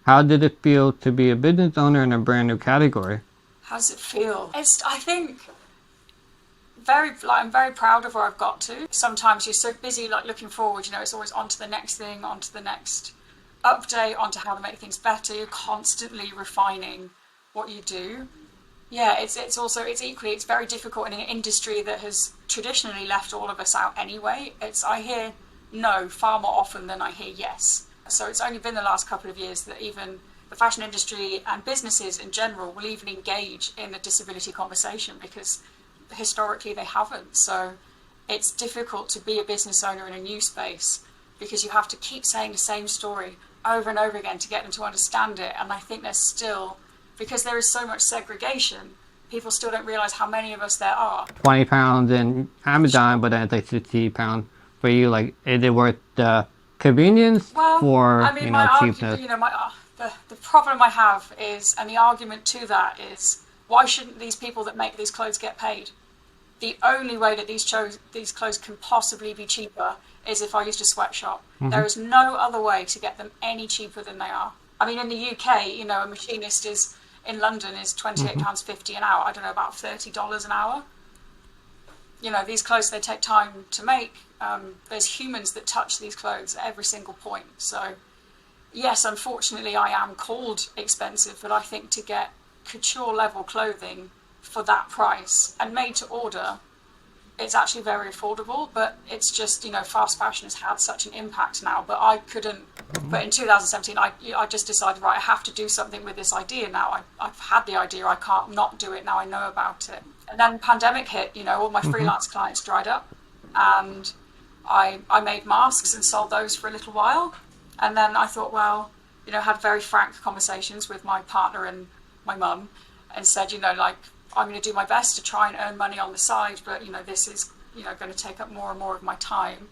How did it feel to be a business owner in a brand new category? How does it feel? I think, I'm very proud of where I've got to. Sometimes you're so busy, like looking forward, it's always on to the next thing, on to the next update, on to how to make things better. You're constantly refining what you do. Yeah, it's very difficult in an industry that has traditionally left all of us out anyway. I hear no far more often than I hear yes. So it's only been the last couple of years that even the fashion industry and businesses in general will even engage in the disability conversation, because historically they haven't. So it's difficult to be a business owner in a new space, because you have to keep saying the same story over and over again to get them to understand it. And I think there's still, because there is so much segregation, people still don't realize how many of us there are. 20 pounds in Amazon, but then it's like 60 pounds for you. Like, is it worth the convenience for, cheapness? The problem I have is, and the argument to that is, why shouldn't these people that make these clothes get paid? The only way that these clothes can possibly be cheaper is if I used a sweatshop. Mm-hmm. There is no other way to get them any cheaper than they are. I mean, in the UK, a machinist in London is £28.50 an hour. I don't know, about $30 an hour. These clothes, they take time to make. There's humans that touch these clothes at every single point. So, yes, unfortunately, I am called expensive, but I think to get couture level clothing for that price and made to order, it's actually very affordable. But it's just, fast fashion has had such an impact now. But I couldn't. But in 2017, I just decided, right, I have to do something with this idea now. I've had the idea, I can't not do it now. I know about it. And then the pandemic hit. All my freelance clients dried up, and I made masks and sold those for a little while. And then I thought, well, had very frank conversations with my partner and my mum, and said, I'm going to do my best to try and earn money on the side, but this is going to take up more and more of my time.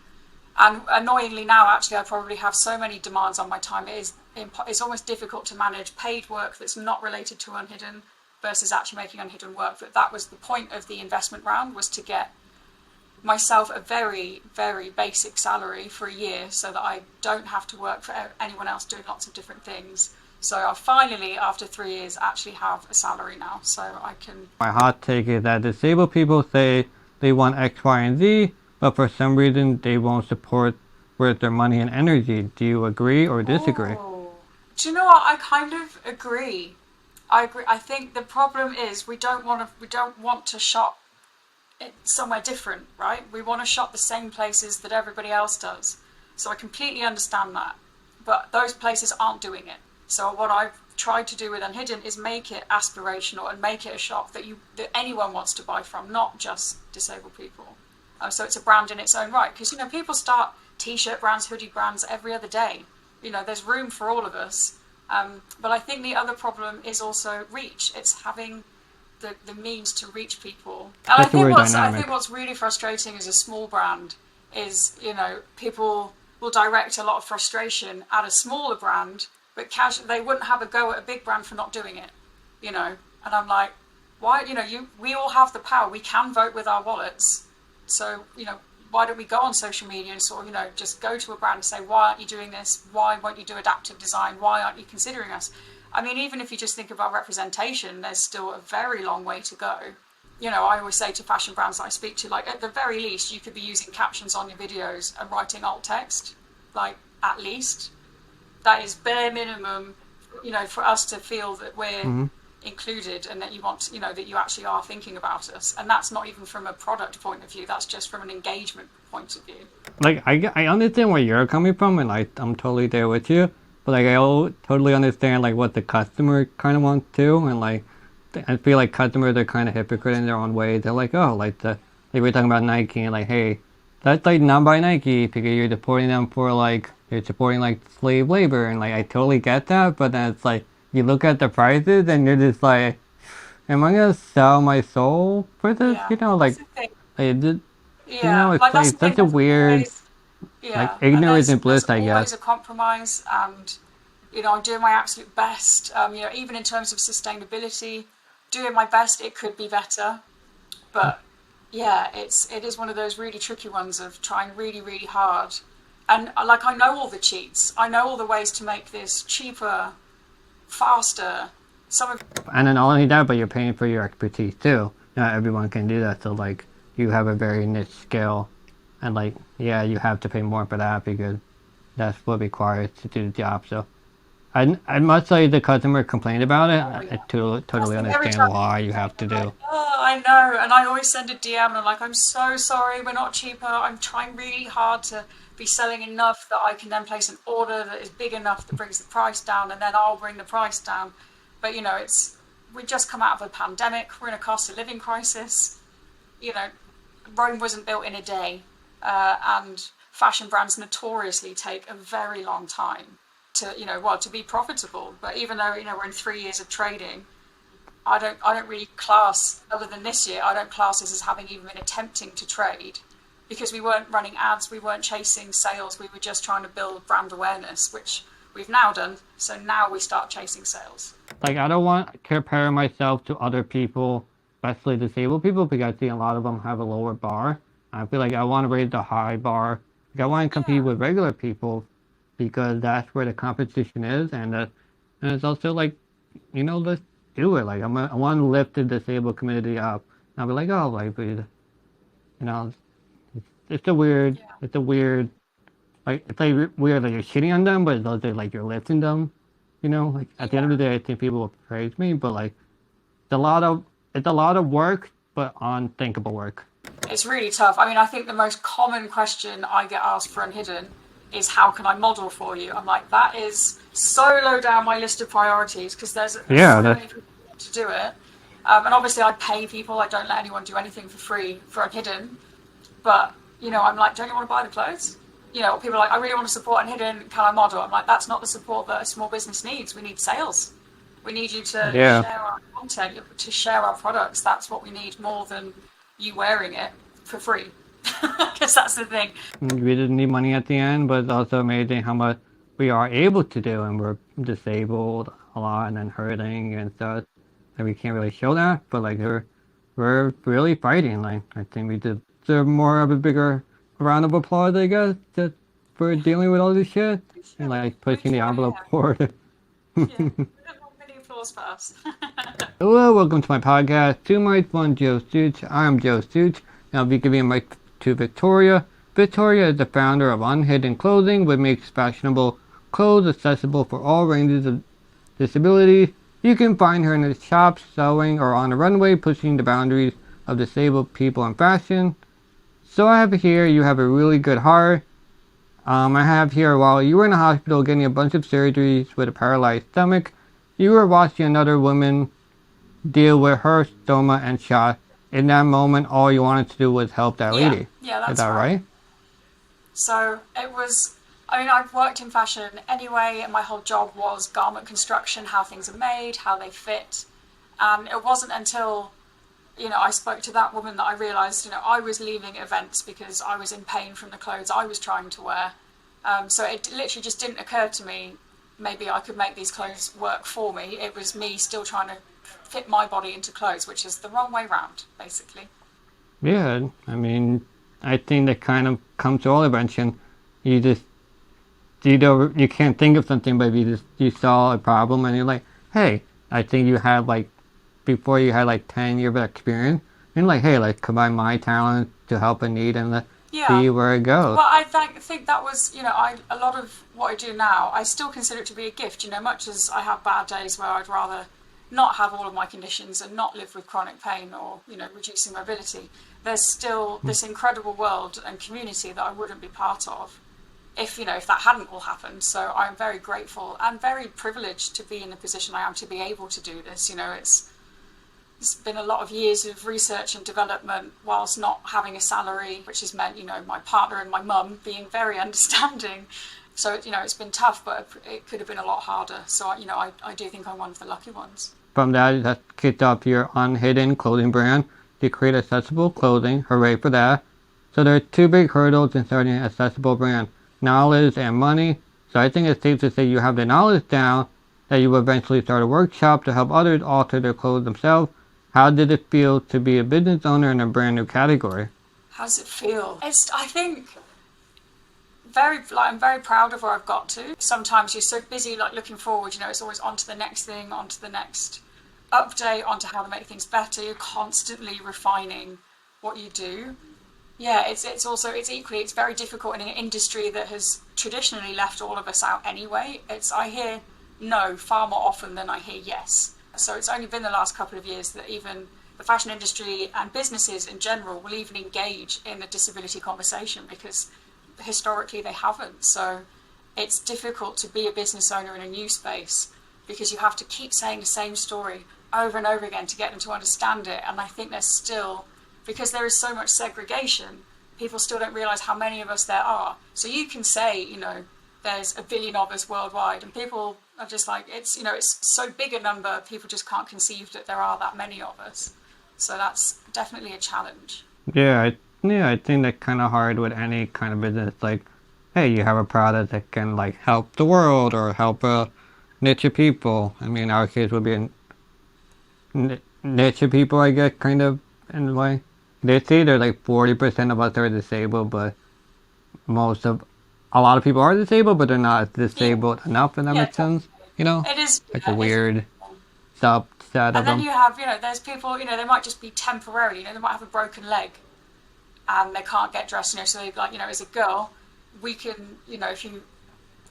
And annoyingly now, actually, I probably have so many demands on my time. It's almost difficult to manage paid work that's not related to Unhidden versus actually making Unhidden work. But that was the point of the investment round, was to get myself a very, very basic salary for a year, so that I don't have to work for anyone else doing lots of different things. So I finally, after 3 years, actually have a salary now, so I can... My hot take is that disabled people say they want X, Y, and Z, but for some reason they won't support with their money and energy. Do you agree or disagree? Oh. Do you know what? I kind of agree. I agree. I think the problem is we don't want to shop somewhere different, right? We want to shop the same places that everybody else does. So I completely understand that. But those places aren't doing it. So what I've tried to do with Unhidden is make it aspirational and make it a shop that anyone wants to buy from, not just disabled people. So it's a brand in its own right, because people start t-shirt brands, hoodie brands every other day. There's room for all of us. But I think the other problem is also reach. It's having the means to reach people. And I think what's really frustrating as a small brand is, people will direct a lot of frustration at a smaller brand, but they wouldn't have a go at a big brand for not doing it, And I'm like, why? We all have the power. We can vote with our wallets. So, why don't we go on social media and sort of, just go to a brand and say, why aren't you doing this? Why won't you do adaptive design? Why aren't you considering us? I mean, even if you just think about representation, there's still a very long way to go. I always say to fashion brands that I speak to, like, at the very least, you could be using captions on your videos and writing alt text, like, at least. That is bare minimum, for us to feel that we're included and that you want, that you actually are thinking about us. And that's not even from a product point of view. That's just from an engagement point of view. Like, I understand where you're coming from, and I'm totally there with you. But, like, I totally understand, like, what the customer kind of wants to. And, like, I feel like customers are kind of hypocrite in their own way. They're like, oh, like we're talking about Nike, and, like, hey, that's, like, not by Nike, because you're supporting them for, like, you're supporting, like, slave labor. And, like, I totally get that. But then it's like, you look at the prices and you're just like, am I gonna sell my soul for this? Yeah, Like it's such a weird, like, yeah, ignorance and bliss, I guess. There's always a compromise, and I'm doing my absolute best. Even in terms of sustainability, doing my best. It could be better, but yeah, it is one of those really tricky ones of trying really, really hard. And like, I know all the cheats. I know all the ways to make this cheaper, faster. Some of And then not only that, but you're paying for your expertise too. Not everyone can do that. So like, you have a very niche skill, and like, yeah, you have to pay more for that because that's what requires to do the job. So I must say the customer complained about it. I totally every understand time why you have to I'm like, do. oh, I know, and I always send a DM and I'm like, I'm so sorry, we're not cheaper. I'm trying really hard to be selling enough that I can then place an order that is big enough that brings the price down, and then I'll bring the price down. But we just come out of a pandemic. We're in a cost of living crisis. You know, Rome wasn't built in a day, and fashion brands notoriously take a very long time to be profitable. But even though we're in 3 years of trading, I don't really class, other than this year, I don't class this as having even been attempting to trade, because we weren't running ads, we weren't chasing sales, we were just trying to build brand awareness, which we've now done. So now we start chasing sales. Like, I don't want to compare myself to other people, especially disabled people, because I see a lot of them have a lower bar. I feel like I want to raise the high bar. Like, I want to compete Yeah. with regular people because that's where the competition is, and it's also like, let's do it. Like, I want to lift the disabled community up. And I'll be like, oh, like, it's a weird, Yeah. it's a weird, like, it's like weird that you're shitting on them, but it's also like you're lifting them. Like at the end of the Yeah. day, I think people will praise me, but like it's a lot of work, but unthinkable work. It's really tough. I mean, I think the most common question I get asked for Unhidden is, how can I model for you? I'm like, that is so low down my list of priorities, because there's Yeah, so that's many people who want to do it. And obviously I pay people. I don't let anyone do anything for free for Unhidden. But, I'm like, don't you want to buy the clothes? People are like, I really want to support Unhidden. Can I model? I'm like, that's not the support that a small business needs. We need sales. We need you to yeah. share our content, to share our products. That's what we need, more than you wearing it for free. Because that's the thing. We didn't need money at the end, but it's also amazing how much we are able to do, and we're disabled a lot and then hurting and stuff. And we can't really show that, but like we're really fighting. Like I think we deserve more of a bigger round of applause, I guess, just for dealing with all this shit and like We pushing the try, envelope yeah. forward. Yeah. We don't want many applause first. Hello, welcome to my podcast, Two Mics, One Joe Stooch. I'm Joe Stooch, and I'll be giving a mic to Victoria. Victoria is the founder of Unhidden Clothing, which makes fashionable clothes accessible for all ranges of disabilities. You can find her in the shops, sewing, or on the runway, pushing the boundaries of disabled people in fashion. So I have here, you have a really good heart. I have here, while you were in the hospital getting a bunch of surgeries with a paralyzed stomach, you were watching another woman deal with her stoma and shot. In that moment, all you wanted to do was help that Yeah, lady. yeah, Is that's that right. right? So it was, I mean, I've worked in fashion anyway, and my whole job was garment construction, how things are made, how they fit. And it wasn't until, I spoke to that woman that I realised, I was leaving events because I was in pain from the clothes I was trying to wear. So it literally just didn't occur to me, maybe I could make these clothes work for me. It was me still trying to fit my body into clothes, which is the wrong way round, basically. Yeah, I mean, I think that kind of comes to all invention. You just, you can't think of something, but you saw a problem and you're like, hey, I think you had like, before you had like 10 years of experience, and like, hey, like combine my talent to help a need and let's Yeah. see where it goes. Well, I think that was, a lot of what I do now, I still consider it to be a gift, much as I have bad days where I'd rather not have all of my conditions and not live with chronic pain or, reducing mobility. There's still this incredible world and community that I wouldn't be part of if that hadn't all happened. So I'm very grateful and very privileged to be in the position I am, to be able to do this. It's been a lot of years of research and development whilst not having a salary, which has meant, my partner and my mum being very understanding. So, it's been tough, but it could have been a lot harder. So, I do think I'm one of the lucky ones. From that kicked off your Unhidden clothing brand to create accessible clothing. Hooray for that. So there are two big hurdles in starting an accessible brand: knowledge and money. So I think it's safe to say you have the knowledge down, that you will eventually start a workshop to help others alter their clothes themselves. How did it feel to be a business owner in a brand new category? How does it feel? I think I'm very proud of where I've got to. Sometimes you're so busy like looking forward, it's always on to the next thing, on to the next update, on to how to make things better. You're constantly refining what you do. Yeah, it's very difficult in an industry that has traditionally left all of us out anyway. I hear no far more often than I hear yes. So it's only been the last couple of years that even the fashion industry and businesses in general will even engage in the disability conversation, because historically they haven't. So it's difficult to be a business owner in a new space because you have to keep saying the same story over and over again to get them to understand it. And I think there's still, because there is so much segregation, people still don't realise how many of us there are. So you can say, there's a billion of us worldwide, and people are just like, it's so big a number, people just can't conceive that there are that many of us. So that's definitely a challenge. I think that's kind of hard with any kind of business. Like, hey, you have a product that can like help the world or help a niche of people. I mean, our case would be a niche of people, I guess, kind of in a way. They say there's like 40% of us are disabled, but a lot of people are disabled, but they're not disabled enough, if that makes sense. It is Like a weird subset of and then them. you have, there's people, they might just be temporarily, they might have a broken leg and they can't get dressed, so they like, as a girl, we can, if you,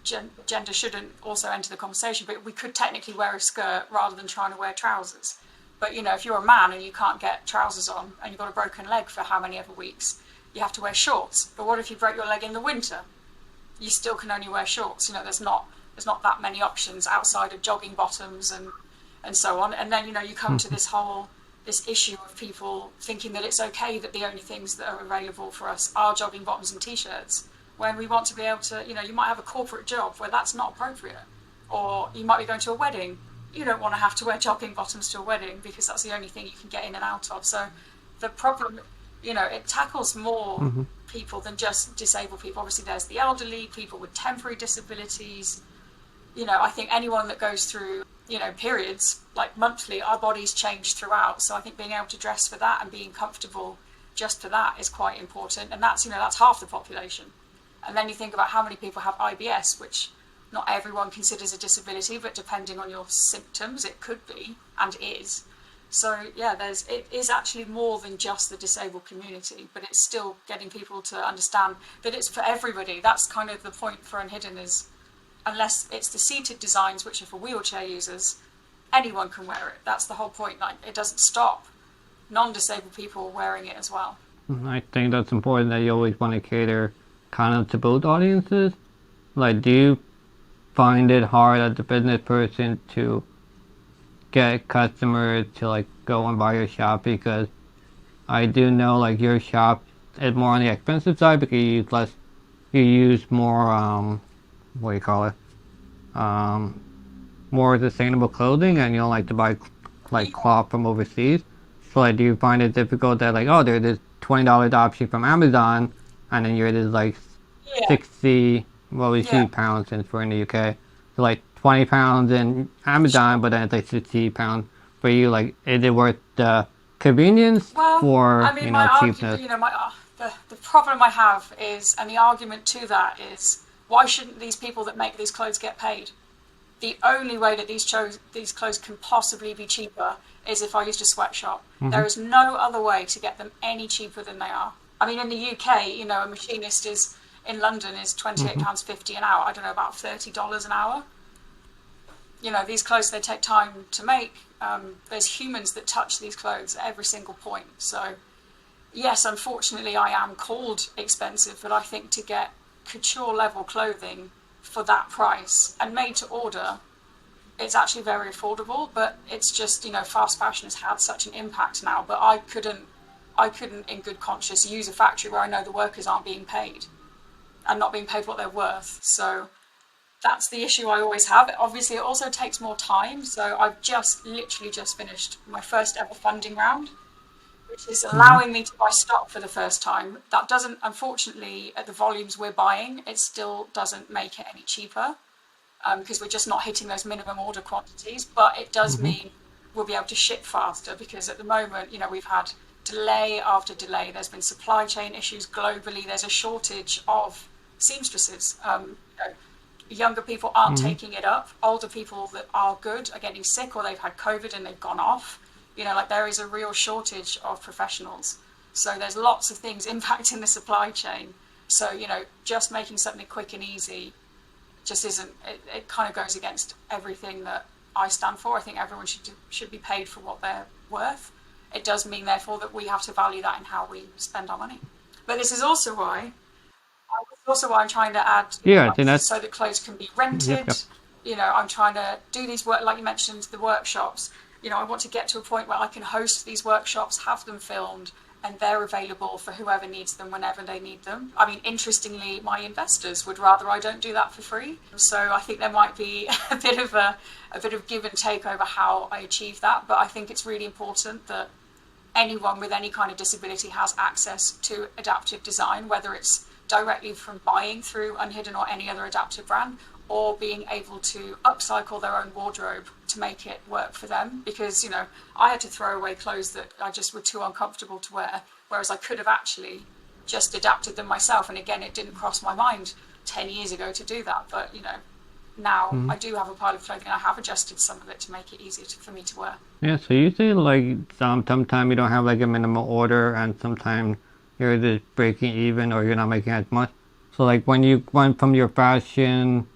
gender shouldn't also enter the conversation, but we could technically wear a skirt rather than trying to wear trousers. But, if you're a man and you can't get trousers on and you've got a broken leg for how many ever weeks, you have to wear shorts. But what if you break your leg in the winter? You still can only wear shorts. There's not that many options outside of jogging bottoms and so on. And then, you come to this issue of people thinking that it's okay that the only things that are available for us are jogging bottoms and t-shirts, when we want to be able to, you might have a corporate job where that's not appropriate. Or you might be going to a wedding. You don't want to have to wear jogging bottoms to a wedding because that's the only thing you can get in and out of. So the problem, it tackles more people than just disabled people. Obviously, there's the elderly, people with temporary disabilities. I think anyone that goes through, periods, like monthly, our bodies change throughout. So I think being able to dress for that and being comfortable just for that is quite important. And that's, that's half the population. And then you think about how many people have IBS, which not everyone considers a disability, but depending on your symptoms, it could be and is. So yeah, it is actually more than just the disabled community, but it's still getting people to understand that it's for everybody. That's kind of the point for Unhidden, is unless it's the seated designs, which are for wheelchair users, anyone can wear it. That's the whole point. Like, it doesn't stop non-disabled people wearing it as well. I think that's important, that you always want to cater kind of to both audiences. Like, do you find it hard as a business person to get customers to like go and buy your shop? Because I do know like your shop is more on the expensive side because you use more what do you call it, more sustainable clothing, and you don't like to buy like cloth from overseas. So like, do you find it difficult that like, oh, there's this $20 option from Amazon, and then yours is like 60, well, we see pounds since we're in the UK, so like 20 pounds in Amazon, but then it's like 60 pounds for you? Like, is it worth the convenience for, cheapness? The problem I have is, and the argument to that is, why shouldn't these people that make these clothes get paid? The only way that these clothes can possibly be cheaper is if I used a sweatshop. There is no other way to get them any cheaper than they are. I mean, in the UK, a machinist in London is £28.50 an hour. I don't know, about $30 an hour. These clothes, they take time to make. There's humans that touch these clothes at every single point. So, yes, unfortunately, I am called expensive, but I think to get couture level clothing for that price and made to order, it's actually very affordable. But it's just, fast fashion has had such an impact now. But I couldn't in good conscience use a factory where I know the workers aren't being paid and not being paid what they're worth. So that's the issue I always have. Obviously, it also takes more time. So I've literally just finished my first ever funding round, which is allowing me to buy stock for the first time. That doesn't, unfortunately, at the volumes we're buying, it still doesn't make it any cheaper, because we're just not hitting those minimum order quantities. But it does mean we'll be able to ship faster, because at the moment, we've had delay after delay. There's been supply chain issues globally. There's a shortage of seamstresses. Younger people aren't taking it up. Older people that are good are getting sick, or they've had COVID and they've gone off. Like there is a real shortage of professionals. So there's lots of things impacting the supply chain. So, just making something quick and easy just isn't, it kind of goes against everything that I stand for. I think everyone should be paid for what they're worth. It does mean, therefore, that we have to value that in how we spend our money. But this is also why I'm trying to add, so that clothes can be rented. I'm trying to do these work, like you mentioned, the workshops. I want to get to a point where I can host these workshops, have them filmed, and they're available for whoever needs them whenever they need them. I mean, interestingly, my investors would rather I don't do that for free. So I think there might be a bit of give and take over how I achieve that. But I think it's really important that anyone with any kind of disability has access to adaptive design, whether it's directly from buying through Unhidden or any other adaptive brand, or being able to upcycle their own wardrobe to make it work for them. Because, I had to throw away clothes that I just were too uncomfortable to wear, whereas I could have actually just adapted them myself. And again, it didn't cross my mind 10 years ago to do that. But, now I do have a pile of clothing, and I have adjusted some of it to make it easier for me to wear. Yeah, so you say like sometimes you don't have like a minimal order, and sometimes you're just breaking even or you're not making as much. So like when you went from your fashion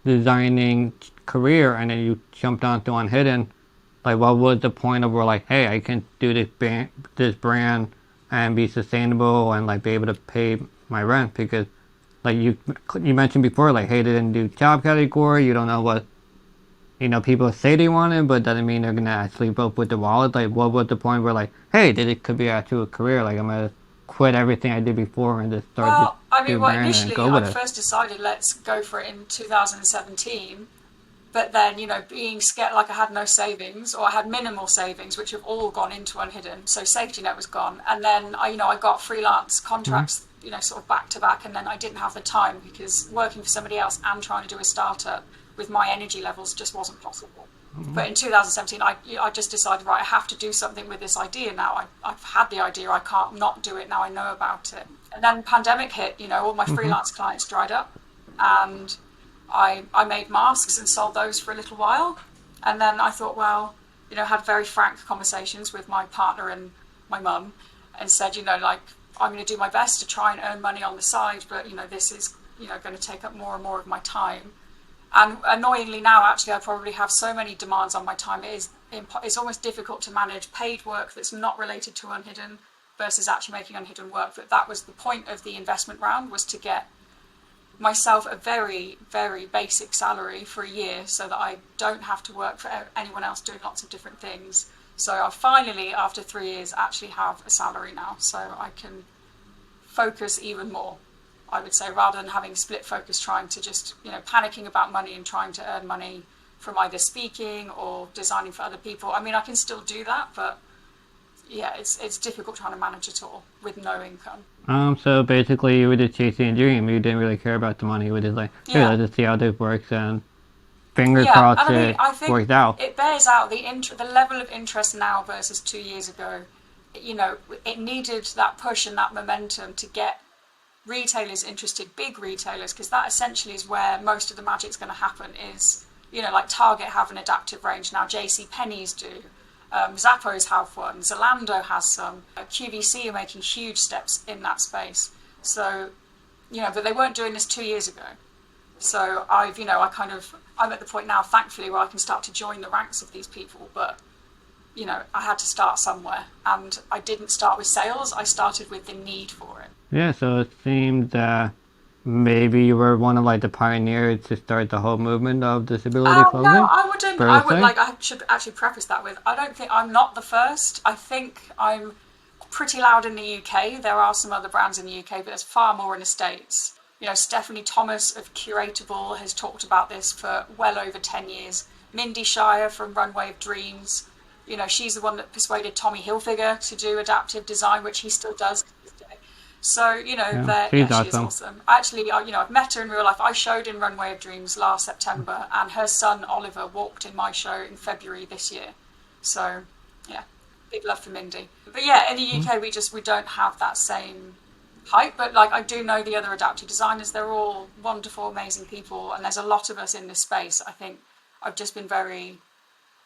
designing career and then you jumped onto Unhidden, like what was the point of where like, hey, I can do this brand and be sustainable and like be able to pay my rent? Because like you mentioned before, like, hey, they didn't do job category, you don't know what people say they wanted, but doesn't mean they're gonna actually vote with the wallet. Like, what was the point where like, hey, it could be actually a career, like I'm gonna quit everything I did before and just start initially I first decided let's go for it in 2017, but then being scared, like I had no savings, or I had minimal savings, which have all gone into Unhidden, so safety net was gone. And then I got freelance contracts sort of back to back, and then I didn't have the time because working for somebody else and trying to do a startup with my energy levels just wasn't possible. But in 2017, I just decided, right, I have to do something with this idea now. I've had the idea, I can't not do it now, I know about it. And then the pandemic hit, all my freelance clients dried up, and I made masks and sold those for a little while. And then I thought, well, had very frank conversations with my partner and my mum, and said, like, I'm going to do my best to try and earn money on the side, but, this is, going to take up more and more of my time. And annoyingly now, actually, I probably have so many demands on my time. It's almost difficult to manage paid work that's not related to Unhidden versus actually making Unhidden work. But that was the point of the investment round, was to get myself a very, very basic salary for a year so that I don't have to work for anyone else doing lots of different things. So I finally, after 3 years, actually have a salary now, so I can focus even more, I would say, rather than having split focus, trying to just, panicking about money and trying to earn money from either speaking or designing for other people. I mean, I can still do that, but yeah, it's difficult trying to manage it all with no income. So basically you were just chasing a dream. You didn't really care about the money. You were just like, hey, let's just see how this works, and fingers crossed I think worked out. It bears out the level of interest now versus 2 years ago. It needed that push and that momentum to get retailers interested, big retailers, because that essentially is where most of the magic's going to happen. Is like Target have an adaptive range now, JCPenney's do, Zappos have one, Zalando has some, QVC are making huge steps in that space. So but they weren't doing this 2 years ago. So I'm at the point now, thankfully, where I can start to join the ranks of these people. But I had to start somewhere, and I didn't start with sales. I started with the need for it. Yeah, so it seemed that maybe you were one of like the pioneers to start the whole movement of disability clothing. No, I wouldn't. I should actually preface that with, I don't think I'm not the first. I think I'm pretty loud in the UK. There are some other brands in the UK, but there's far more in the States. Stephanie Thomas of Curatable has talked about this for well over 10 years. Mindy Shire from Runway of Dreams, she's the one that persuaded Tommy Hilfiger to do adaptive design, which he still does. So, she is awesome. Actually, I've met her in real life. I showed in Runway of Dreams last September, and her son Oliver walked in my show in February this year. So, yeah, big love for Mindy. But yeah, in the UK, we don't have that same hype, but like I do know the other adaptive designers. They're all wonderful, amazing people, and there's a lot of us in this space. I think I've just been very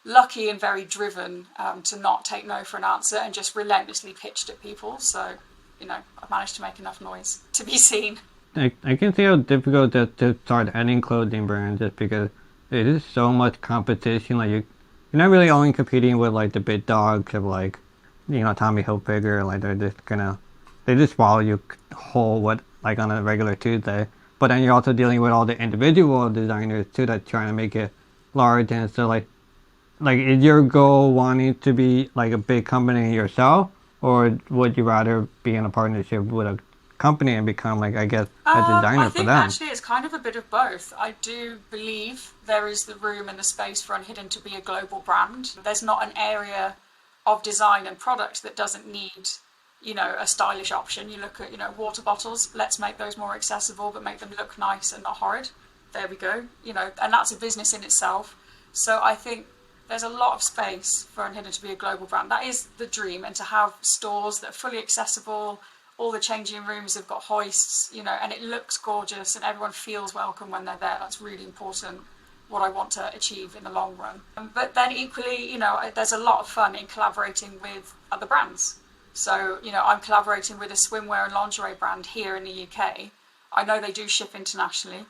lucky and very driven to not take no for an answer and just relentlessly pitched at people. So, I've managed to make enough noise to be seen. I can see how difficult it is to start any clothing brand just because it is so much competition. Like you're not really only competing with like the big dogs of like, Tommy Hilfiger. Like they just swallow you whole like on a regular Tuesday. But then you're also dealing with all the individual designers too that's trying to make it large. And so like is your goal wanting to be like a big company yourself, or would you rather be in a partnership with a company and become like, I guess, a designer for them? I think actually it's kind of a bit of both. I do believe there is the room and the space for Unhidden to be a global brand. There's not an area of design and product that doesn't need, a stylish option. You look at, water bottles, let's make those more accessible, but make them look nice and not horrid. There we go. And that's a business in itself. So I think there's a lot of space for Unhidden to be a global brand. That is the dream, and to have stores that are fully accessible. All the changing rooms have got hoists, and it looks gorgeous and everyone feels welcome when they're there. That's really important, what I want to achieve in the long run. But then equally, there's a lot of fun in collaborating with other brands. So, I'm collaborating with a swimwear and lingerie brand here in the UK. I know they do ship internationally,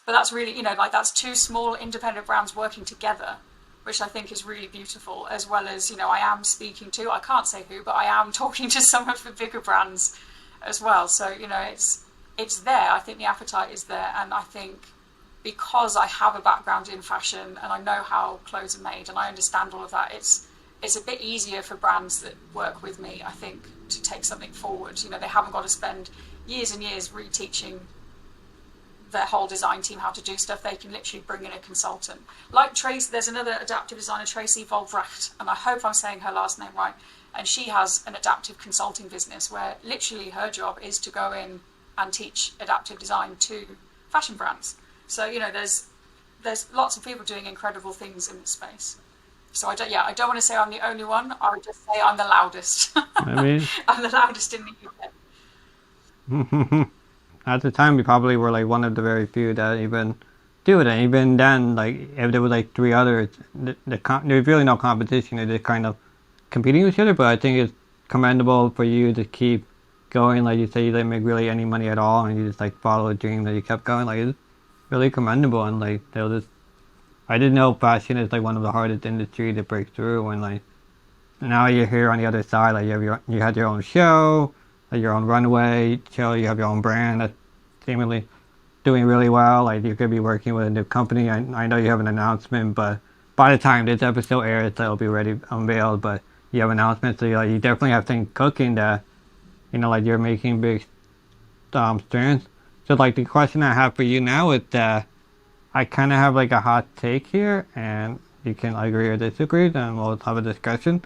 but that's really, that's two small independent brands working together, which I think is really beautiful, as well as, I am speaking to, I can't say who, but I am talking to some of the bigger brands as well. So, it's there. I think the appetite is there. And I think because I have a background in fashion and I know how clothes are made and I understand all of that, it's a bit easier for brands that work with me, I think, to take something forward. They haven't got to spend years and years reteaching their whole design team how to do stuff. They can literally bring in a consultant. Like Tracy, there's another adaptive designer, Tracy Volbracht, and I hope I'm saying her last name right. And she has an adaptive consulting business where literally her job is to go in and teach adaptive design to fashion brands. So, there's lots of people doing incredible things in this space. So I don't want to say I'm the only one. I would just say I'm the loudest. I mean, I'm the loudest in the UK. At the time, we probably were like one of the very few that even do it. And even then, like if there was like three others, there's really no competition. They're just kind of competing with each other. But I think it's commendable for you to keep going. Like you say, you didn't make really any money at all, and you just like follow a dream that you kept going. Like it's really commendable. And like I didn't know fashion is like one of the hardest industries to break through. And like now you're here on the other side. Like you had your own show, like your own runway show. You have your own brand that's seemingly doing really well. Like you could be working with a new company. I know you have an announcement, but by the time this episode airs, it'll be already unveiled. But you have announcements, so you definitely have things cooking that, like you're making big strands. So like the question I have for you now is that I kind of have like a hot take here, and you can agree or disagree, then we'll have a discussion.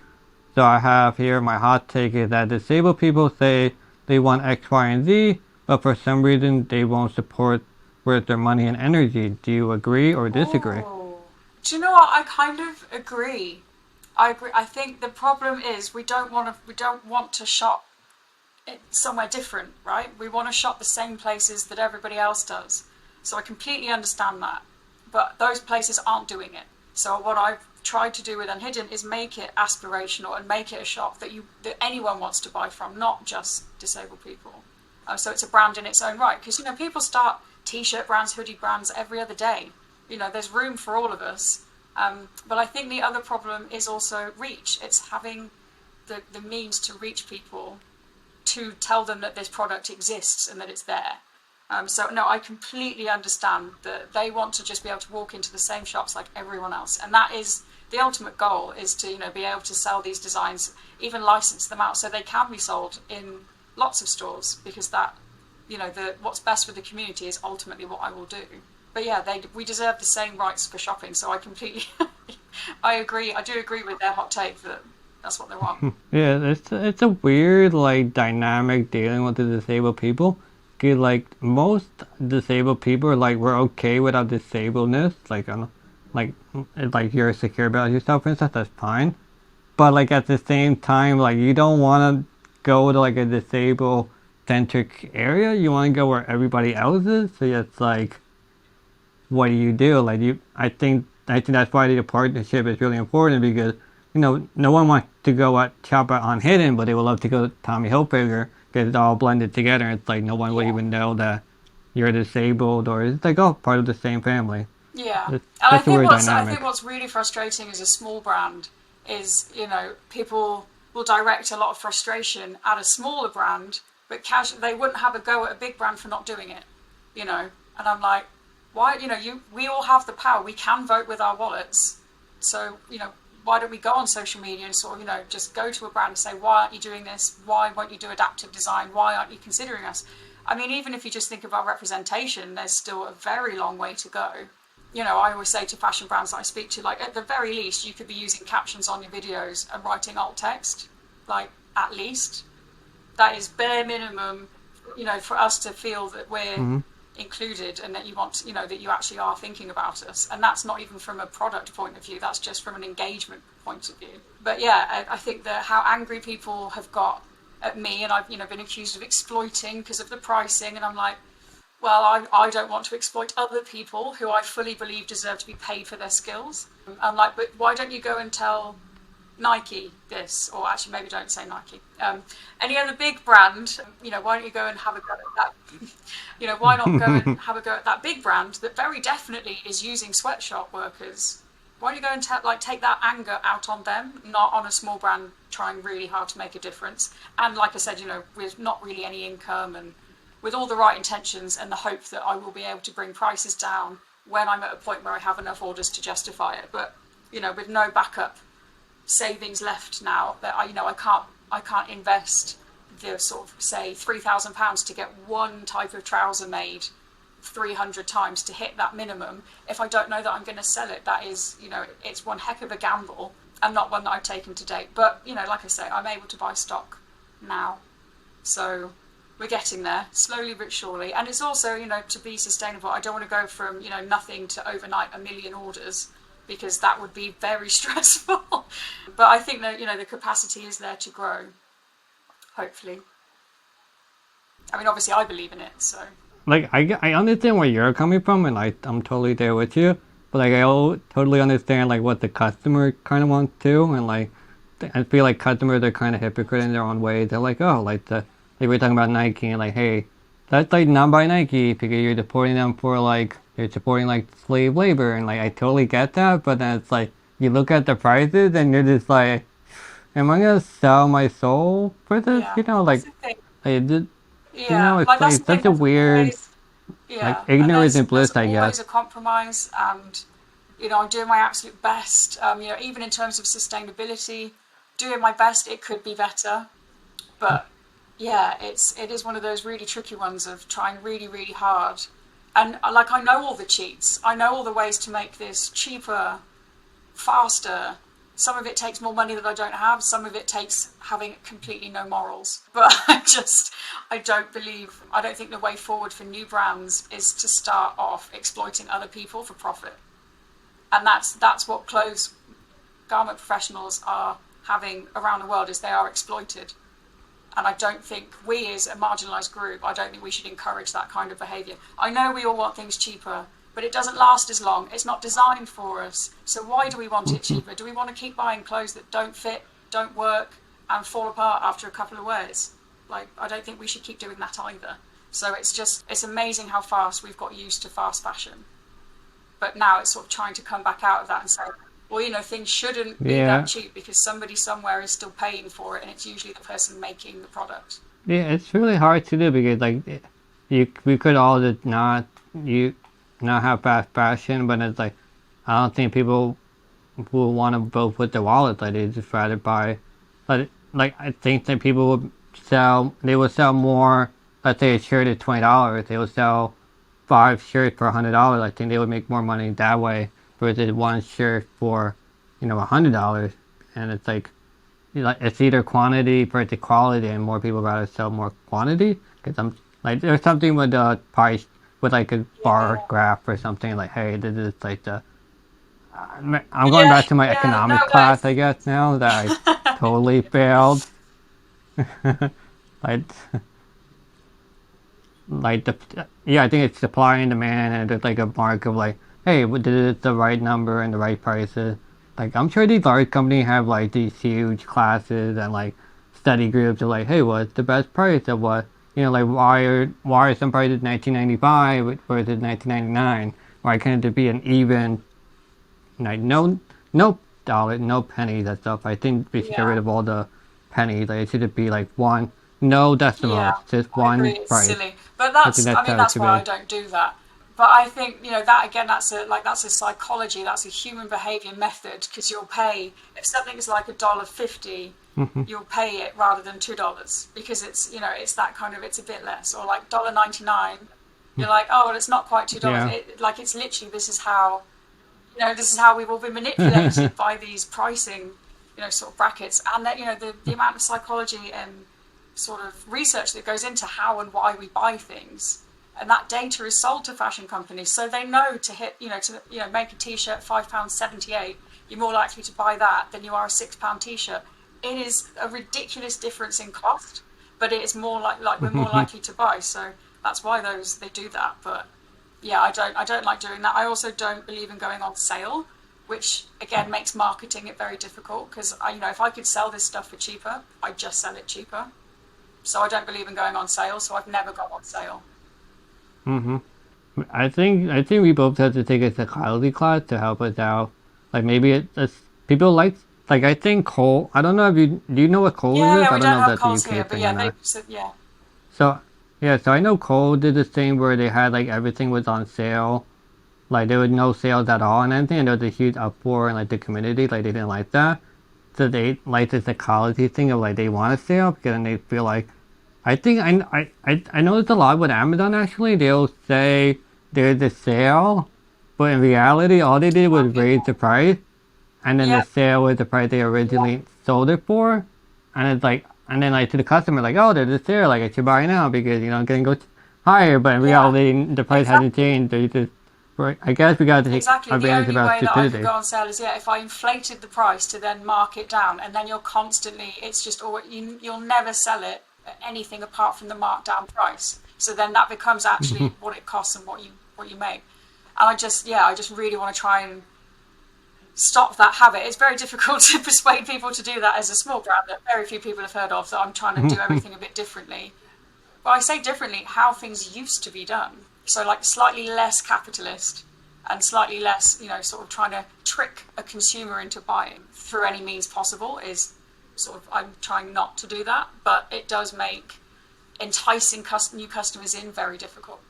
So I have here my hot take is that disabled people say they want X, Y, and Z, but for some reason they won't support with their money and energy. Do you agree or disagree? Oh. Do you know what? I kind of agree. I agree. I think the problem is we don't want to shop somewhere different, right? We want to shop the same places that everybody else does. So I completely understand that, but those places aren't doing it. So what I've tried to do with Unhidden is make it aspirational and make it a shop that anyone wants to buy from, not just disabled people. So it's a brand in its own right, because people start t-shirt brands, hoodie brands every other day. There's room for all of us. But I think the other problem is also reach. It's having the means to reach people, to tell them that this product exists and that it's there. So no, I completely understand that they want to just be able to walk into the same shops like everyone else, and that is the ultimate goal, is to be able to sell these designs, even license them out so they can be sold in lots of stores, because that what's best for the community is ultimately what I will do. But yeah, we deserve the same rights for shopping, so I completely I agree. I do agree with their hot take that that's what they want. Yeah, it's a weird like dynamic dealing with the disabled people. Like most disabled people are like, we're okay with our disabledness, like you're secure about yourself and stuff, that's fine. But like at the same time, like you don't want to go to like a disabled centric area. You want to go where everybody else is. So it's like, what do you do? Like I think that's why the partnership is really important, because no one wants to go shop at Unhidden, but they would love to go to Tommy Hilfiger because it's all blended together. It's like no one would Yeah. even know that you're disabled, or it's like, oh, part of the same family. Yeah, It's and just a weird I dynamic. think what's really frustrating as a small brand is, people will direct a lot of frustration at a smaller brand, but they wouldn't have a go at a big brand for not doing it, And I'm like, why? We all have the power. We can vote with our wallets. So, why don't we go on social media and sort of, just go to a brand and say, why aren't you doing this? Why won't you do adaptive design? Why aren't you considering us? I mean, even if you just think about representation, there's still a very long way to go. I always say to fashion brands that I speak to, like, at the very least, you could be using captions on your videos and writing alt text, like, at least. That is bare minimum, for us to feel that we're included and that you want, that you actually are thinking about us. And that's not even from a product point of view, that's just from an engagement point of view. But yeah, I think that how angry people have got at me, and I've, been accused of exploiting because of the pricing, and I'm like, well, I don't want to exploit other people who I fully believe deserve to be paid for their skills. I'm like, but why don't you go and tell Nike this? Or actually, maybe don't say Nike. Any other big brand, why don't you go and have a go at that? Why not go and have a go at that big brand that very definitely is using sweatshop workers? Why don't you go and take that anger out on them, not on a small brand trying really hard to make a difference? And like I said, with not really any income and with all the right intentions and the hope that I will be able to bring prices down when I'm at a point where I have enough orders to justify it. But, with no backup savings left now, that I can't invest the sort of, say, £3,000 to get one type of trouser made 300 times to hit that minimum if I don't know that I'm going to sell it. That is, it's one heck of a gamble, and not one that I've taken to date. But, like I say, I'm able to buy stock now. So we're getting there, slowly but surely. And it's also, to be sustainable, I don't want to go from, nothing to overnight 1 million orders, because that would be very stressful. But I think that, the capacity is there to grow, hopefully. I mean, obviously I believe in it, so. Like, I understand where you're coming from, and I'm totally there with you. But like, totally understand like what the customer kind of wants to, and like, I feel like customers are kind of hypocrite in their own way. They're like, oh, like we're talking about Nike, and like, hey, that's like not by Nike because you're supporting them for like, you're supporting like slave labor, and like I totally get that. But then it's like, you look at the prices and you're just like, am I gonna sell my soul for this? Yeah, Like, that's the thing. it, Yeah, it's like that's like the thing. such a There's weird, always, like, yeah, and ignorance and there's bliss, I always guess. a compromise, and I'm doing my absolute best. Even in terms of sustainability, doing my best. It could be better, but yeah, it is one of those really tricky ones of trying really, really hard. And like, I know all the cheats. I know all the ways to make this cheaper, faster. Some of it takes more money that I don't have. Some of it takes having completely no morals. But I don't think the way forward for new brands is to start off exploiting other people for profit. And that's what garment professionals are having around the world, is they are exploited. And I don't think we, as a marginalised group, I don't think we should encourage that kind of behaviour. I know we all want things cheaper, but it doesn't last as long. It's not designed for us. So why do we want it cheaper? Do we want to keep buying clothes that don't fit, don't work, and fall apart after a couple of wears? Like, I don't think we should keep doing that either. So it's amazing how fast we've got used to fast fashion. But now it's sort of trying to come back out of that and say, well, things shouldn't be that cheap because somebody somewhere is still paying for it, and it's usually the person making the product. Yeah, it's really hard to do because like, we could all just not have fast fashion, but it's like, I don't think people will want to vote with their wallet. Like, they just rather buy. Like I think that people would sell more. Let's say a shirt is $20, they would sell 5 shirts for $100. I think they would make more money that way versus one shirt for $100. And it's like it's either quantity versus quality, and more people rather sell more quantity, because I'm like, there's something with the price with like a bar graph or something, like, hey, this is like I'm going back to my economics class, I guess, now that I totally failed. Like, like the yeah, I think it's supply and demand, and there's like a mark of like, hey, did it the right number and the right prices? Like I'm sure these large companies have like these huge classes and like study groups of like, hey, what's the best price of what? Like why are some prices 1995 versus 1999? Why can't it be an even like no dollar, no pennies and stuff? I think we should get rid Yeah. of all the pennies. Like it should be like one, no decimals, Yeah, just I agree. one It's price. silly, but I think I that's mean, how it that's should why I be. don't do that. But I think, that again, that's a psychology, that's a human behavior method, because you'll pay, if something is like $1.50, you'll pay it rather than $2 because it's that kind of, it's a bit less, or like $1.99. You're like, oh, well, it's not quite $2. Yeah. Like it's literally, this is how we've all been manipulated by these pricing, sort of brackets, and that the amount of psychology and sort of research that goes into how and why we buy things, and that data is sold to fashion companies, so they know to hit, make a t-shirt £5.78. You're more likely to buy that than you are a £6 t-shirt. It is a ridiculous difference in cost, but it is more like we're more likely to buy. So that's why they do that. But yeah, I don't like doing that. I also don't believe in going on sale, which again makes marketing it very difficult, because if I could sell this stuff for cheaper, I'd just sell it cheaper. So I don't believe in going on sale, so I've never gone on sale. hmm I think we both have to take a psychology class to help us out. Like maybe it's people like I think coal. I don't know if you do you know what coal Yeah, is? yeah, I we don't don't know if have that's a calls UK here, but thing or yeah, not. yeah, So yeah, so I know coal did this thing where they had like everything was on sale. Like there was no sales at all and anything, and there was a huge uproar in like the community. Like they didn't like that. So they like the psychology thing of like they want a sale because then they feel like I think I noticed a lot with Amazon actually. They'll say there's a sale, but in reality, all they did was market. raise the price, and then the Yeah, sale was the price they originally sold it for, and it's like, and then like to the customer, like, oh, there's a sale, like I should buy now because it can go higher, but in yeah, reality, the price hasn't exactly. changed. They just, right? I guess we gotta take Exactly. The advantage of only our way that I could stupidity. go on sale is, yeah, if I inflated the price to then mark it down, and then you're constantly, it's just, or you'll never sell it at anything apart from the marked down price. So then that becomes actually what it costs and what you make. And I just really want to try and stop that habit. It's very difficult to persuade people to do that as a small brand that very few people have heard of. So I'm trying to do everything a bit differently. Well, I say differently, how things used to be done. So like slightly less capitalist and slightly less, sort of trying to trick a consumer into buying through any means possible is sort of, I'm trying not to do that, but it does make enticing new customers in very difficult.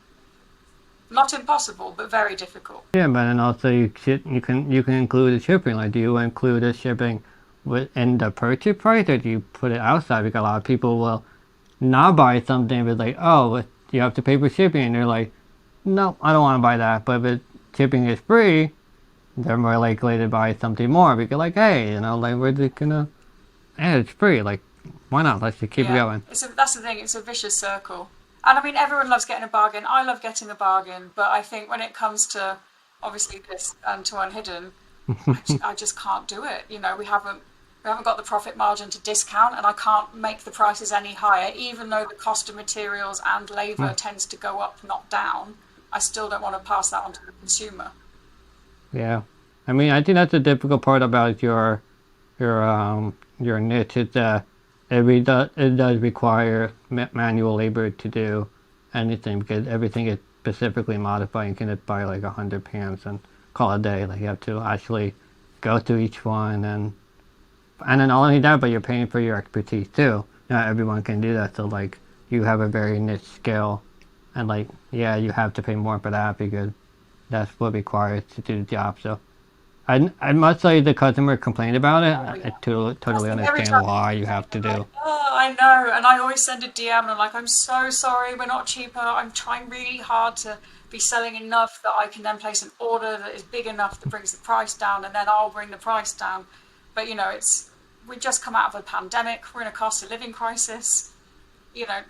Not impossible, but very difficult. Yeah, but then also you can include the shipping. Like, do you include the shipping within the purchase price, or do you put it outside? Because a lot of people will not buy something, but like, oh, you have to pay for shipping, and they're like, no, I don't want to buy that. But if shipping is free, they're more likely to buy something more because like, hey, like we're just gonna, yeah, it's free. Like, why not? Let's just keep it Yeah, going. that's the thing. It's a vicious circle, and I mean everyone loves getting a bargain. I love getting a bargain, but I think when it comes to obviously this and to Unhidden, I just can't do it. We haven't got the profit margin to discount, and I can't make the prices any higher, even though the cost of materials and labour tends to go up, not down. I still don't want to pass that on to the consumer. Yeah, I mean, I think that's the difficult part about your niche is that it does require manual labor to do anything because everything is specifically modified. You can buy like 100 pants and call it a day. Like you have to actually go through each one and then not only that, but you're paying for your expertise too. Not everyone can do that. So like you have a very niche skill, and like yeah, you have to pay more for that because that's what requires to do the job. So I must say the customer complained about it. Oh I yeah. totally Every understand time why you they have to complain, I'm like, do. oh, I know, and I always send a DM, and I'm like, I'm so sorry, we're not cheaper. I'm trying really hard to be selling enough that I can then place an order that is big enough that brings the price down, and then I'll bring the price down. But it's we just come out of a pandemic. We're in a cost of living crisis. You know,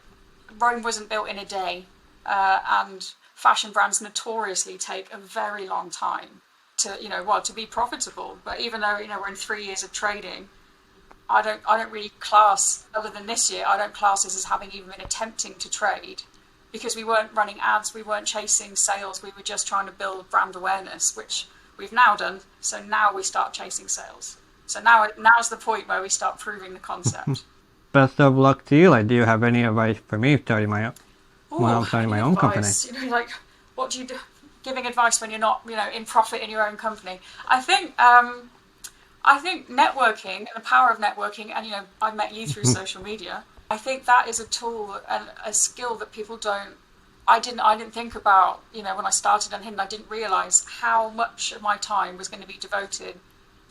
Rome wasn't built in a day, and fashion brands notoriously take a very long time to to be profitable. But even though we're in 3 years of trading, I don't really class, other than this year, I don't class this as having even been attempting to trade, because we weren't running ads, we weren't chasing sales, we were just trying to build brand awareness, which we've now done. So now we start chasing sales. So now's the point where we start proving the concept. Best of luck to you. Like, do you have any advice for me starting my when I'm starting my own company? You know, like, what do you do? Giving advice when you're not, you know, in profit in your own company. I think networking and the power of networking, and you know, I met you through social media. I think that is a tool and a skill that people don't. I didn't think about. You know, when I started Unhidden, I didn't realise how much of my time was going to be devoted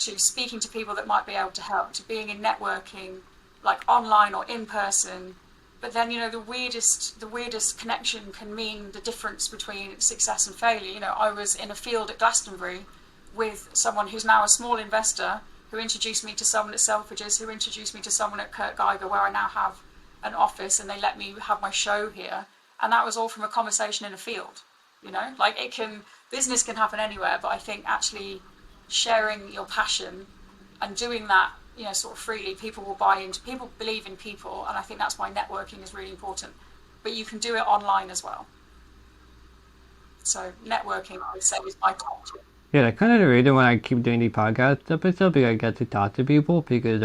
to speaking to people that might be able to help, to being in networking, like online or in person. But then, you know, the weirdest connection can mean the difference between success and failure. You know, I was in a field at Glastonbury with someone who's now a small investor who introduced me to someone at Selfridges, who introduced me to someone at Kurt Geiger, where I now have an office and they let me have my show here. And that was all from a conversation in a field. You know, like business can happen anywhere, but I think actually sharing your passion and doing that, you know, sort of freely, people will buy into, people believe in people, and I think that's why networking is really important. But you can do it online as well. So networking, I would say, is my top tip. Yeah, that's kind of the reason why I keep doing the podcast episode, because I get to talk to people. Because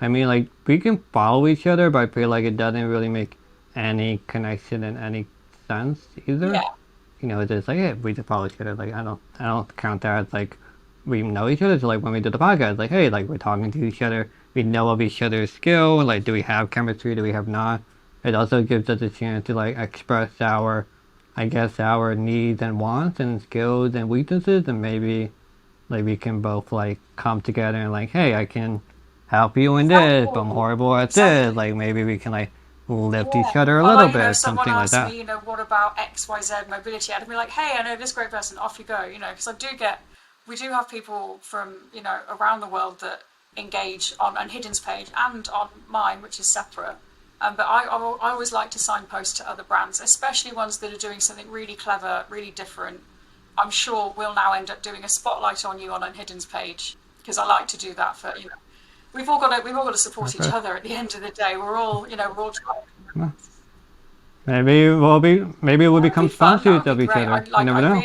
I mean, like, we can follow each other, but I feel like it doesn't really make any connection in any sense either. Yeah. You know, it's just like, yeah, we just follow each other. Like, I don't count that as like we know each other. So like when we do the podcast, like, hey, like we're talking to each other, we know of each other's skill, like do we have chemistry, do we have not. It also gives us a chance to like express our needs and wants and skills and weaknesses, and maybe like we can both like come together and like, hey, I can help you in this, but I'm horrible at this. Like maybe we can like lift each other a little bit, something like that. Me, you know, what about XYZ mobility? I'd be like, hey, I know this great person, off you go, you know, because we do have people from, you know, around the world that engage on Unhidden's page and on mine, which is separate. But I always like to signpost to other brands, especially ones that are doing something really clever, really different. I'm sure we'll now end up doing a spotlight on you on Unhidden's page, because I like to do that for, you know, we've all got to support each other at the end of the day. We're all trying. Maybe we'll become sponsors of each other. You never know.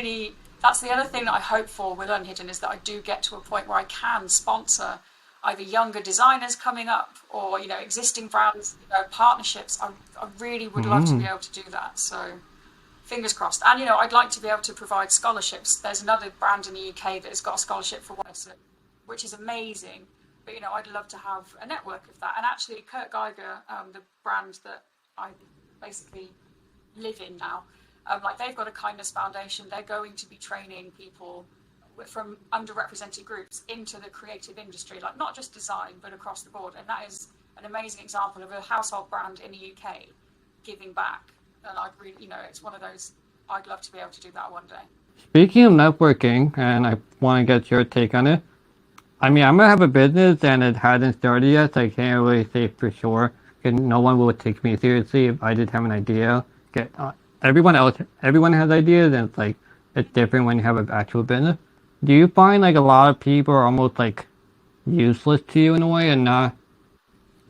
That's the other thing that I hope for with Unhidden, is that I do get to a point where I can sponsor either younger designers coming up or, you know, existing brands, you know, partnerships. I really would love to be able to do that. So fingers crossed. And, you know, I'd like to be able to provide scholarships. There's another brand in the UK that has got a scholarship for Western, which is amazing. But, you know, I'd love to have a network of that. And actually, Kurt Geiger, the brand that I basically live in now, like they've got a kindness foundation. They're going to be training people from underrepresented groups into the creative industry, like not just design, but across the board. And that is an amazing example of a household brand in the UK giving back. And I'd really, you know, it's one of those, I'd love to be able to do that one day. Speaking of networking, and I want to get your take on it. I mean, I'm gonna have a business and it hasn't started yet, so I can't really say for sure. And no one will take me seriously if I just have an idea. Everyone has ideas, and it's like it's different when you have an actual business. Do you find like a lot of people are almost like useless to you in a way, and not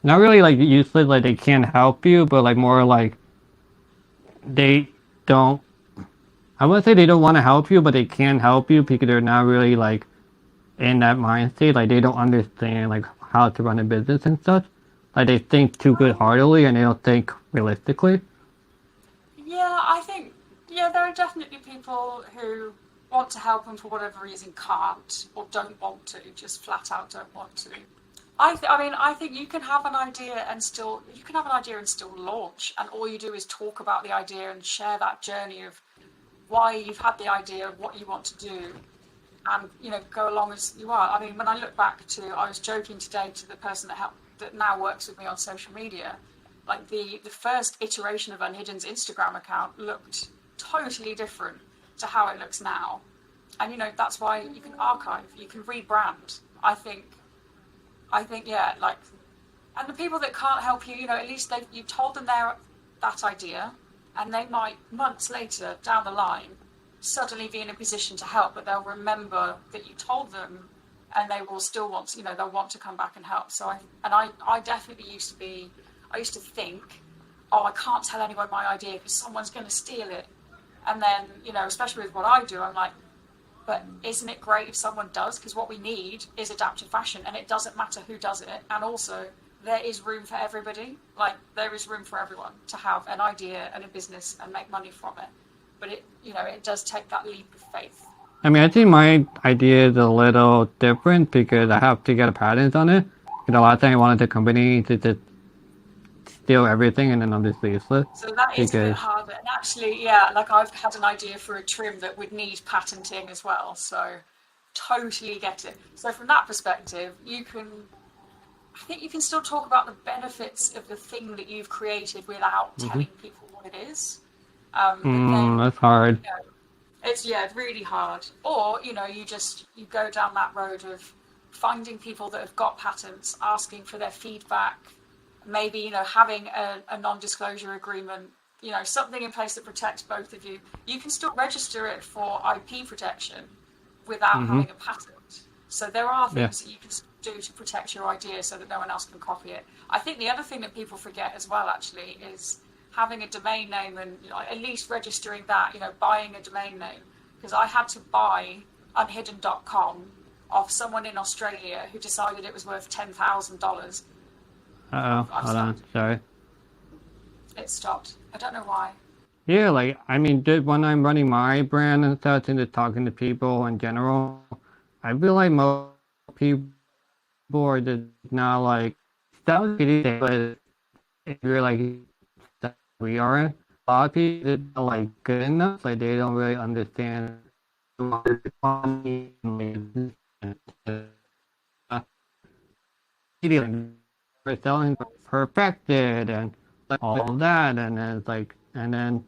really like useless, like they can't help you, but like more like they don't. I wouldn't say they don't want to help you, but they can't help you because they're not really like in that mind state. Like they don't understand like how to run a business and such. Like they think too good-heartedly and they don't think realistically. Yeah, I think there are definitely people who want to help and for whatever reason can't, or don't want to, just flat out don't want to. I think you can have an idea and still launch, and all you do is talk about the idea and share that journey of why you've had the idea, what you want to do, and, you know, go along as you are. I mean, when I look back to, I was joking today to the person that now works with me on social media, like the first iteration of Unhidden's Instagram account looked totally different to how it looks now. And, you know, that's why you can archive, you can rebrand. I think, yeah, like, and the people that can't help you, you know, at least you told them that idea, and they might, months later, down the line, suddenly be in a position to help, but they'll remember that you told them, and they will still want to, you know, they'll want to come back and help. So I definitely used to think oh, I can't tell anyone my idea because someone's going to steal it. And then, especially with what I do, I'm like, but isn't it great if someone does? Because what we need is adaptive fashion, and it doesn't matter who does it. And also, there is room for everybody. Like, there is room for everyone to have an idea and a business and make money from it. But it does take that leap of faith. I mean, I think my idea is a little different because I have to get a patent on it. A lot of times I wanted the company to just steal everything and then I'm just useless. So that is a bit Because, harder. And actually, yeah, like I've had an idea for a trim that would need patenting as well. So totally get it. So from that perspective, I think you can still talk about the benefits of the thing that you've created without mhm. telling people what it is. But then, That's hard. it's really hard. Or you go down that road of finding people that have got patents, asking for their feedback, maybe having a non-disclosure agreement, something in place that protects both of you. You can still register it for IP protection without Hmm. having a patent. So there are Yeah. things that you can do to protect your idea so that no one else can copy it. I think the other thing that people forget as well actually is having a domain name and at least registering that, buying a domain name. Because I had to buy unhidden.com off someone in Australia who decided it was worth $10,000. Uh-oh. I've Hold on. stopped. Sorry. It stopped. I don't know why. Yeah, like, I mean, just when I'm running my brand and stuff and just talking to people in general, I feel like most people are just not like, sounds pretty, but if you're like, that we aren't, a lot of people just not like good enough, like they don't really understand and we're selling perfected and like all of that and then it's like and then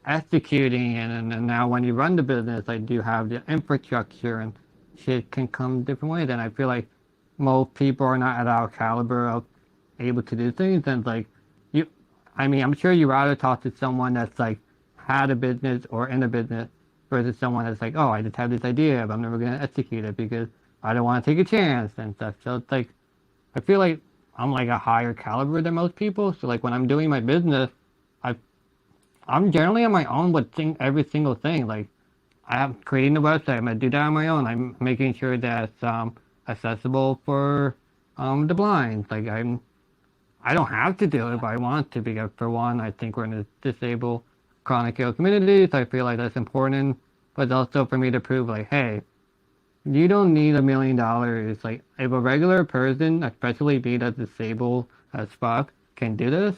executing and now when you run the business like do you have the infrastructure and shit can come different ways and I feel like most people are not at our caliber of able to do things and like you I mean I'm sure you rather talk to someone that's like had a business or in a business versus someone that's like oh I just have this idea but I'm never gonna execute it because I don't want to take a chance and stuff so it's like I feel like I'm like a higher caliber than most people. So like when I'm doing my business, I I'm generally on my own with every single thing. Like I am creating the website. I'm gonna do that on my own. I'm making sure that it's accessible for the blind. Like I don't have to do it, but I want to because for one, I think we're in a disabled chronic ill community, so I feel like that's important. But also for me to prove like, hey, you don't need $1 million. Like, if a regular person, especially me that's disabled as fuck, can do this,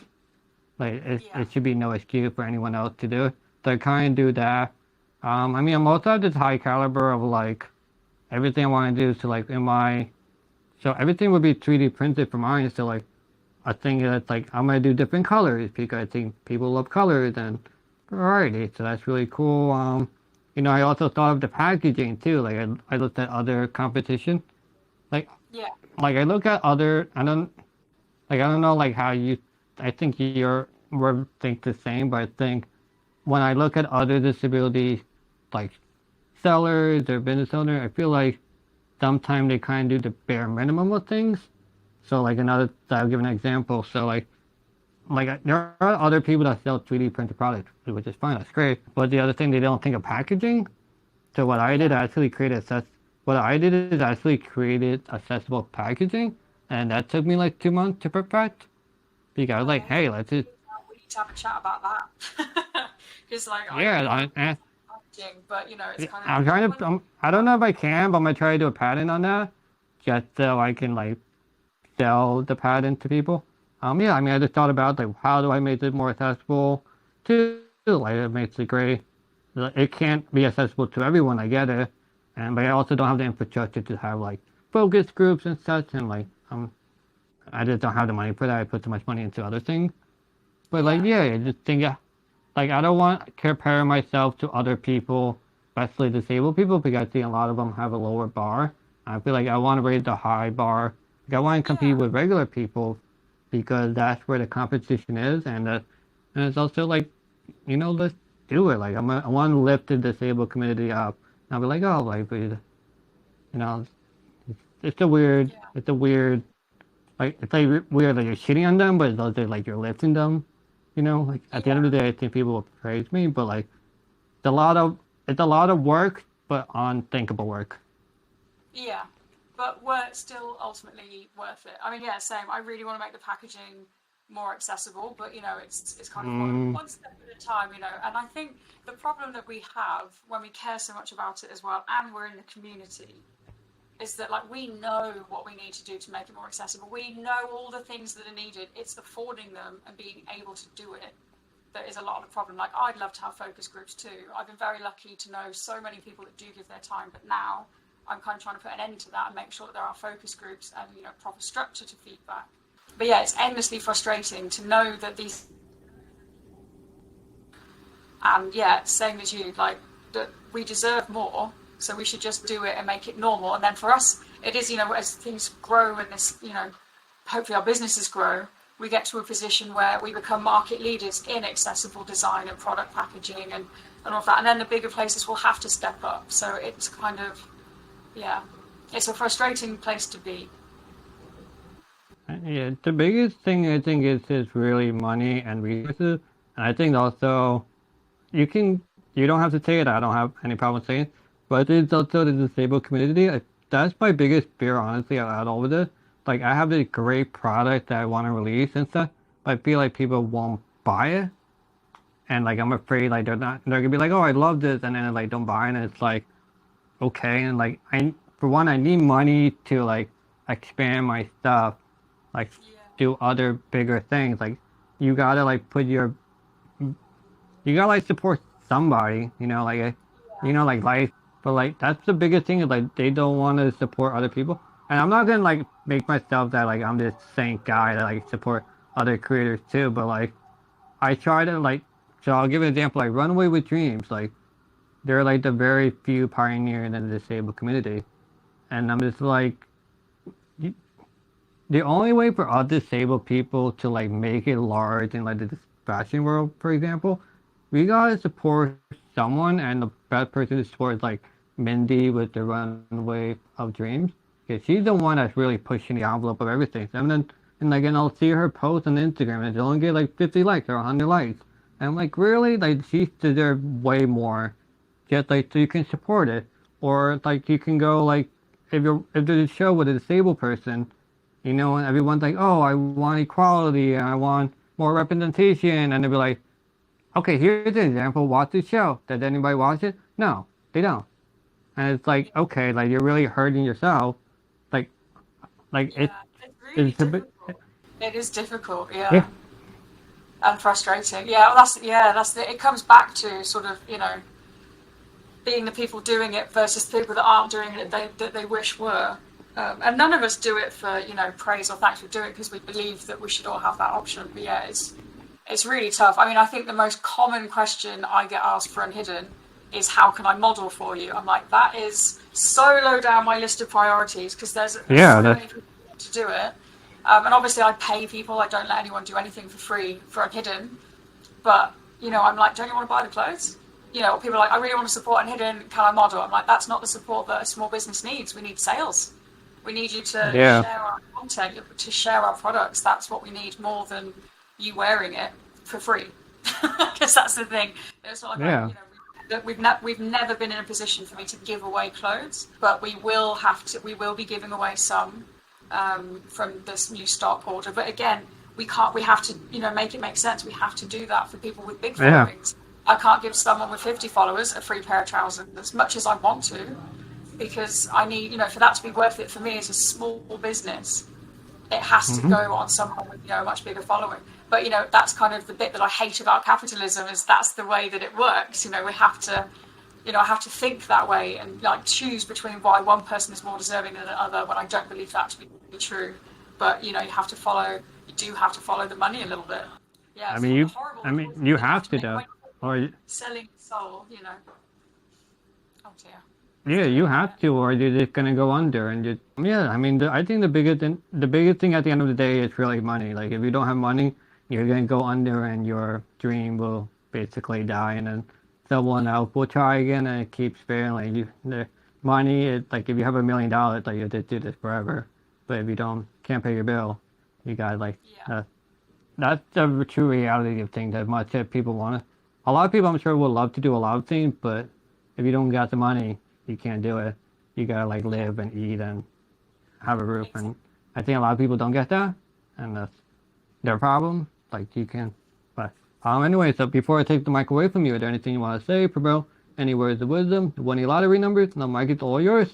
like, Yeah. it should be no excuse for anyone else to do it. So I kind of do that. I mean, I'm also at this high caliber of, like, everything I want to do. So, like, so everything would be 3D printed for mine. So, like, I think that's, like, I'm going to do different colors because I think people love colors and variety. So that's really cool. I also thought of the packaging too. Like I looked at other competition. Like Yeah. like I look at other. I don't know like how you. I think you're we think the same, but I think when I look at other disability like sellers or business owners, I feel like sometimes they kind of do the bare minimum of things. So like I'll give an example. So like there are other people that sell 3D printed products, which is fine. That's great. But the other thing they don't think of packaging. So what I did, Yeah. I actually created what I did is I actually created accessible packaging, and that took me like 2 months to perfect. Because I was like, hey, Amazing. let's just We need to have a chat about that. Because like I yeah, really want packaging, but it's kind of I'm like trying well, to. I don't know if I can, but I'm gonna try to do a patent on that, just so I can like sell the patent to people. Yeah, I mean, I just thought about like how do I make it more accessible to like it makes it great. It can't be accessible to everyone. I get it, and but I also don't have the infrastructure to have like focus groups and such, and like I just don't have the money for that. I put too much money into other things. But like, yeah, yeah, I just think yeah, like I don't want to compare myself to other people, especially disabled people, because I see a lot of them have a lower bar. I feel like I want to raise the high bar. Like I want to compete yeah, with regular people because that's where the competition is, and it's also like, let's do it. Like I want to lift the disabled community up. And I'll be like, oh, like, yeah. it's a weird, like it's like weird, like you're shitting on them, but it's also like you're lifting them. You know, like at the end Yeah. of the day, I think people will praise me, but like it's a lot of it's a lot of work, but unthinkable work. Yeah, but still ultimately worth it. I mean, yeah, same. I really want to make the packaging more accessible, but it's kind of Mm, one step at a time, And I think the problem that we have when we care so much about it as well, and we're in the community, is that like we know what we need to do to make it more accessible. We know all the things that are needed. It's affording them and being able to do it that is a lot of the problem. Like I'd love to have focus groups too. I've been very lucky to know so many people that do give their time, but now I'm kind of trying to put an end to that and make sure that there are focus groups and proper structure to feedback. But yeah, it's endlessly frustrating to know that these and yeah, same as you, like that we deserve more, so we should just do it and make it normal. And then for us, it is as things grow and this hopefully our businesses grow, we get to a position where we become market leaders in accessible design and product packaging and all of that. And then the bigger places will have to step up. So it's kind of, yeah, it's a frustrating place to be. yeah, the biggest thing I think is really money and resources, and I think also you can you don't have to say it. I don't have any problem saying it, but it's also the disabled community. That's my biggest fear, honestly, out of all of this. Like I have this great product that I want to release and stuff, but I feel like people won't buy it, and like I'm afraid like they're gonna be like, oh, I love this, and then like don't buy it, and it's like okay, and like I for one I need money to like expand my stuff, like Yeah, do other bigger things. Like you gotta like put your you gotta like support somebody, like life. But like that's the biggest thing is like they don't want to support other people. And I'm not gonna like make myself that like I'm this saint guy that like support other creators too. But like I try to like so I'll give an example like Runway with Dreams. Like they're like the very few pioneers in the disabled community, and I'm just like the only way for us disabled people to like make it large in like the fashion world, for example, we gotta support someone, and the best person to support is like Mindy with the Runway of Dreams, because she's the one that's really pushing the envelope of everything. And I'll see her post on Instagram, and she'll only get like 50 likes or 100 likes, and I'm like, really, like she deserves way more, just like so you can support it, or like you can go like if there's a show with a disabled person and everyone's like, oh, I want equality and I want more representation. And they'll be like, okay, here's an example. Watch the show. Does anybody watch it? No, they don't. And it's like, okay, like you're really hurting yourself. Like, like yeah, it's really it's a bit, difficult. It is difficult, yeah, yeah, and frustrating. Yeah, well, it comes back to sort of being the people doing it versus the people that aren't doing it that they wish were. And none of us do it for praise or thanks for doing it because we believe that we should all have that option. But yeah, it's really tough. I mean, I think the most common question I get asked for Unhidden is how can I model for you? I'm like, that is so low down my list of priorities because there's yeah, so that's, many people to do it. And obviously I pay people. I don't let anyone do anything for free for Unhidden. But I'm like, don't you want to buy the clothes? People are like, I really want to support Unhidden. Can I model? I'm like, that's not the support that a small business needs. We need sales. We need you to yeah, share our content, to share our products. That's what we need more than you wearing it for free. Because that's the thing. It's not like yeah, we've never been in a position for me to give away clothes, but we will have to. We will be giving away some from this new stock order. But again, we can't. We have to make it make sense. We have to do that for people with big yeah, followings. I can't give someone with 50 followers a free pair of trousers as much as I want to, because I need, for that to be worth it for me as a small business, it has to hmm go on someone with, a much bigger following. But, that's kind of the bit that I hate about capitalism is that's the way that it works. We have to, I have to think that way and like choose between why one person is more deserving than another when I don't believe that to be true. But, you do have to follow the money a little bit. Yeah, I it's mean, a you, horrible I mean, choice you that you have have to to make though, when or you're selling soul. Oh dear. It's yeah, you difficult. have to, or you're just gonna go under, and just yeah. I mean, I think the biggest thing at the end of the day is really money. Like, if you don't have money, you're gonna go under, and your dream will basically die, and then someone else will try again, and it keeps failing. The money is like if you have $1 million, like you just do this forever. But if you can't pay your bill, you got like Yeah. uh, that's the true reality of things as much as people want to. A lot of people, I'm sure, would love to do a lot of things, but if you don't got the money, you can't do it. You gotta like live and eat and have a roof, Exactly. and I think a lot of people don't get that, and that's their problem. Like you can, but anyway. So before I take the mic away from you, is there anything you want to say, Prabel? Any words of wisdom? Winning lottery numbers? The mic is all yours.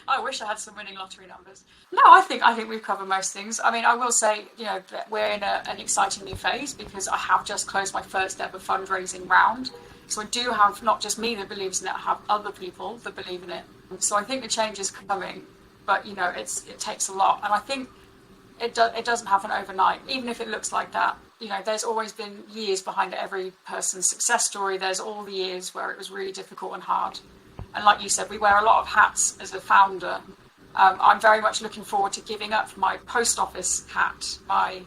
I wish I had some winning lottery numbers. No, I think we've covered most things. I mean, I will say, that we're in an exciting new phase because I have just closed my first ever fundraising round. So I do have not just me that believes in it, I have other people that believe in it. So I think the change is coming, but it takes a lot, and I think it doesn't happen overnight, even if it looks like that. There's always been years behind every person's success story. There's all the years where it was really difficult and hard. And like you said, we wear a lot of hats as a founder. I'm very much looking forward to giving up my post office hat, my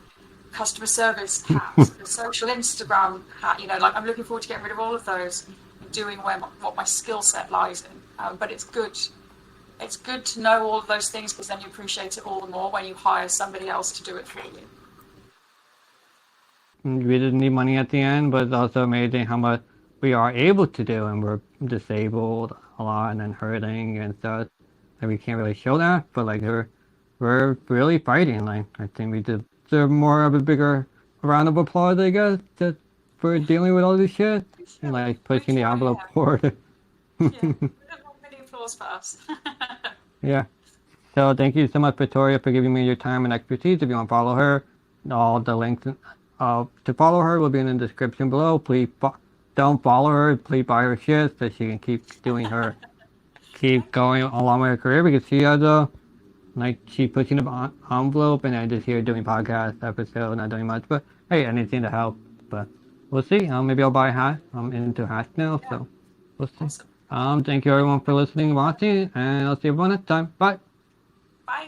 customer service hat, the social Instagram hat. Like I'm looking forward to getting rid of all of those and doing what my skill set lies in. But it's good. It's good to know all of those things because then you appreciate it all the more when you hire somebody else to do it for you. We didn't need money at the end, but it's also amazing how much we are able to do, and we're disabled a lot and then hurting and stuff. And we can't really show that, but like we're really fighting. Like I think we deserve more of a bigger round of applause, I guess, just for dealing with all this shit and like We pushing the try, envelope yeah. forward. Yeah. We don't want many applause for us. Yeah. So thank you so much, Victoria, for giving me your time and expertise. If you want to follow her, all the links to follow her will be in the description below. Please don't follow her. Please buy her shit so she can keep going along with her career because she has she's pushing the envelope, and I just here doing podcast episode, not doing much, but hey, anything to help. But we'll see. Maybe I'll buy a hat. I'm into hats now, Yeah. so we'll see. Awesome. Thank you everyone for listening and watching, and I'll see everyone next time. Bye. Bye.